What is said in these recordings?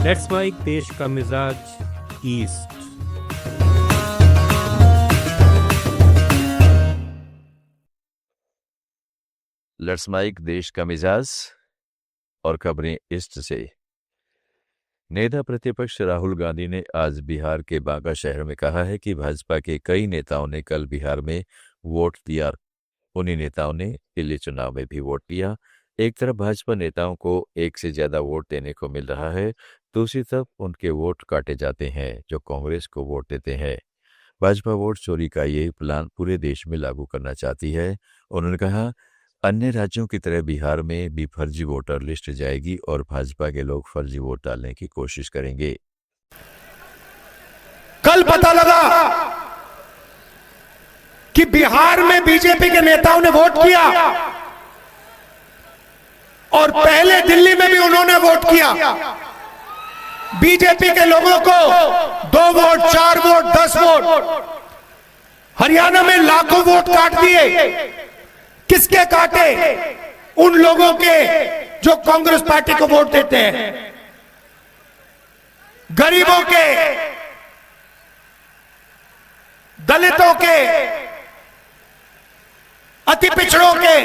Let's mic देश का मिजाज ईस्ट। लेट्स माइक देश का मिजाज और खबरें ईस्ट से। नेता प्रतिपक्ष राहुल गांधी ने आज बिहार के बांका शहर में कहा है कि भाजपा के कई नेताओं ने कल बिहार में वोट दिया। उन्हीं नेताओं ने दिल्ली चुनाव में भी वोट दिया। एक तरफ भाजपा नेताओं को एक से ज्यादा वोट देने को मिल रहा है, दूसरी तरफ उनके वोट काटे जाते हैं जो कांग्रेस को वोट देते हैं। भाजपा वोट चोरी का ये प्लान पूरे देश में लागू करना चाहती है। उन्होंने कहा, अन्य राज्यों की तरह बिहार में भी फर्जी वोटर लिस्ट जाएगी और भाजपा के लोग फर्जी वोट डालने की कोशिश करेंगे। कल पता लगा कि बिहार में बीजेपी के नेताओं ने वोट किया और पहले दिल्ली में भी उन्होंने वोट किया। बीजेपी के लोगों को 2 वोट, 4 वोट, 10 वोट, हरियाणा में लाखों वोट काट दिए। किसके काटे? उन लोगों के जो कांग्रेस पार्टी को वोट देते हैं, गरीबों के, दलितों के, अति पिछड़ों के,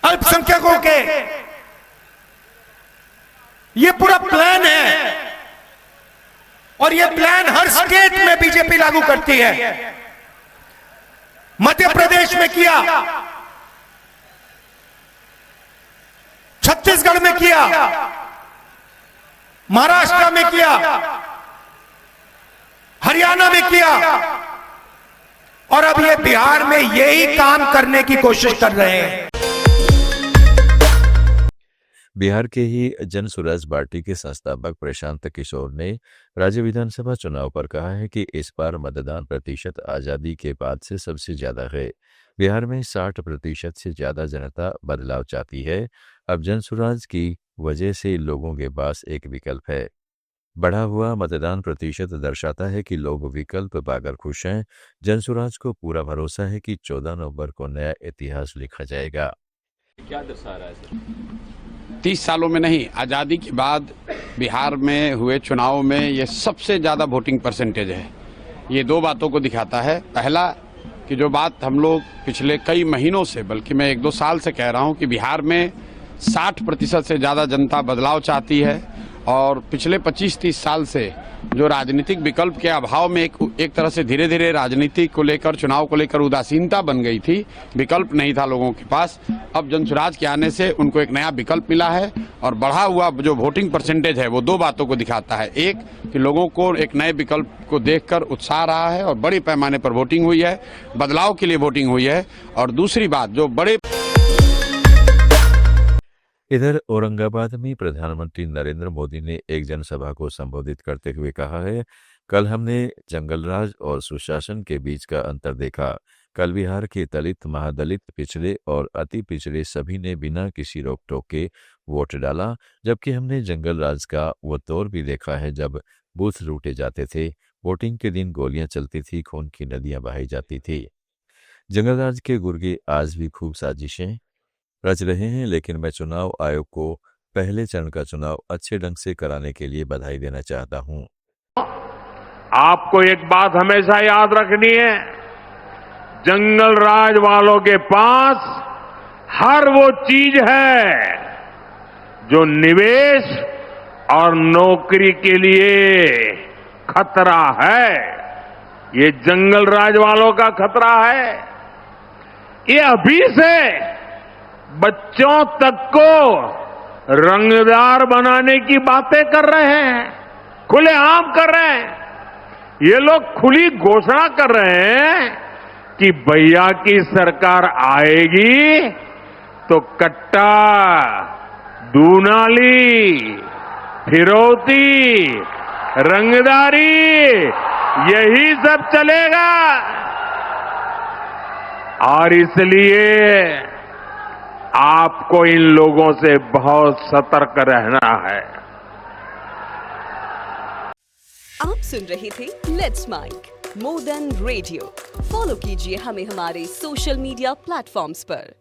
अल्पसंख्यकों के। ये पूरा प्लान है और ये प्लान हर स्टेट में बीजेपी लागू करती है। मध्य प्रदेश में किया, छत्तीसगढ़ में किया, महाराष्ट्र में किया, हरियाणा में किया और अब ये बिहार में यही काम करने की कोशिश कर रहे हैं। बिहार के ही जन स्वराज पार्टी के संस्थापक प्रशांत किशोर ने राज्य विधानसभा चुनाव पर कहा है कि इस बार मतदान प्रतिशत आजादी के बाद से सबसे ज्यादा है। बिहार में 60% से ज्यादा जनता बदलाव चाहती है। अब जन स्वराज की वजह से लोगों के पास एक विकल्प है। बढ़ा हुआ मतदान प्रतिशत दर्शाता है कि लोग विकल्प पाकर खुश हैं। जन स्वराज को पूरा भरोसा है कि 14 नवंबर को नया इतिहास लिखा जाएगा। क्या दर्शा रहा है सर? 30 सालों में नहीं, आज़ादी के बाद बिहार में हुए चुनाव में ये सबसे ज़्यादा वोटिंग परसेंटेज है। ये 2 बातों को दिखाता है। पहला कि जो बात हम लोग पिछले कई महीनों से, बल्कि मैं 1-2 साल से कह रहा हूँ कि बिहार में 60% से ज़्यादा जनता बदलाव चाहती है और पिछले 25-30 साल से जो राजनीतिक विकल्प के अभाव में एक तरह से धीरे धीरे राजनीति को लेकर, चुनाव को लेकर उदासीनता बन गई थी, विकल्प नहीं था लोगों के पास। अब जनसुराज के आने से उनको एक नया विकल्प मिला है और बढ़ा हुआ जो वोटिंग परसेंटेज है वो 2 बातों को दिखाता है। एक कि लोगों को एक नए विकल्प को देखकर उत्साह रहा है और बड़े पैमाने पर वोटिंग हुई है, बदलाव के लिए वोटिंग हुई है। और दूसरी बात जो बड़े इधर औरंगाबाद में प्रधानमंत्री नरेंद्र मोदी ने एक जनसभा को संबोधित करते हुए कहा है, कल हमने जंगलराज और सुशासन के बीच का अंतर देखा। कल बिहार के दलित, महादलित, पिछड़े और अति पिछड़े सभी ने बिना किसी रोक टोक के वोट डाला, जबकि हमने जंगलराज का वो दौर भी देखा है जब बूथ लूटे जाते थे, वोटिंग के दिन गोलियां चलती थी, खून की नदियां बहाई जाती थी। जंगलराज के गुर्गे आज भी खूब साजिशें रच रहे हैं, लेकिन मैं चुनाव आयोग को पहले चरण का चुनाव अच्छे ढंग से कराने के लिए बधाई देना चाहता हूं। आपको एक बात हमेशा याद रखनी है, जंगल राज वालों के पास हर वो चीज है जो निवेश और नौकरी के लिए खतरा है। ये जंगल राज वालों का खतरा है। ये अभी से बच्चों तक को रंगदार बनाने की बातें कर रहे हैं, खुलेआम कर रहे हैं। ये लोग खुली घोषणा कर रहे हैं कि भैया की सरकार आएगी तो कट्टा, दूनाली, फिरौती, रंगदारी यही सब चलेगा। और इसलिए आपको इन लोगों से बहुत सतर्क रहना है। आप सुन रहे थे let's mic more than radio. Follow कीजिए हमें हमारे सोशल मीडिया प्लेटफॉर्म्स पर।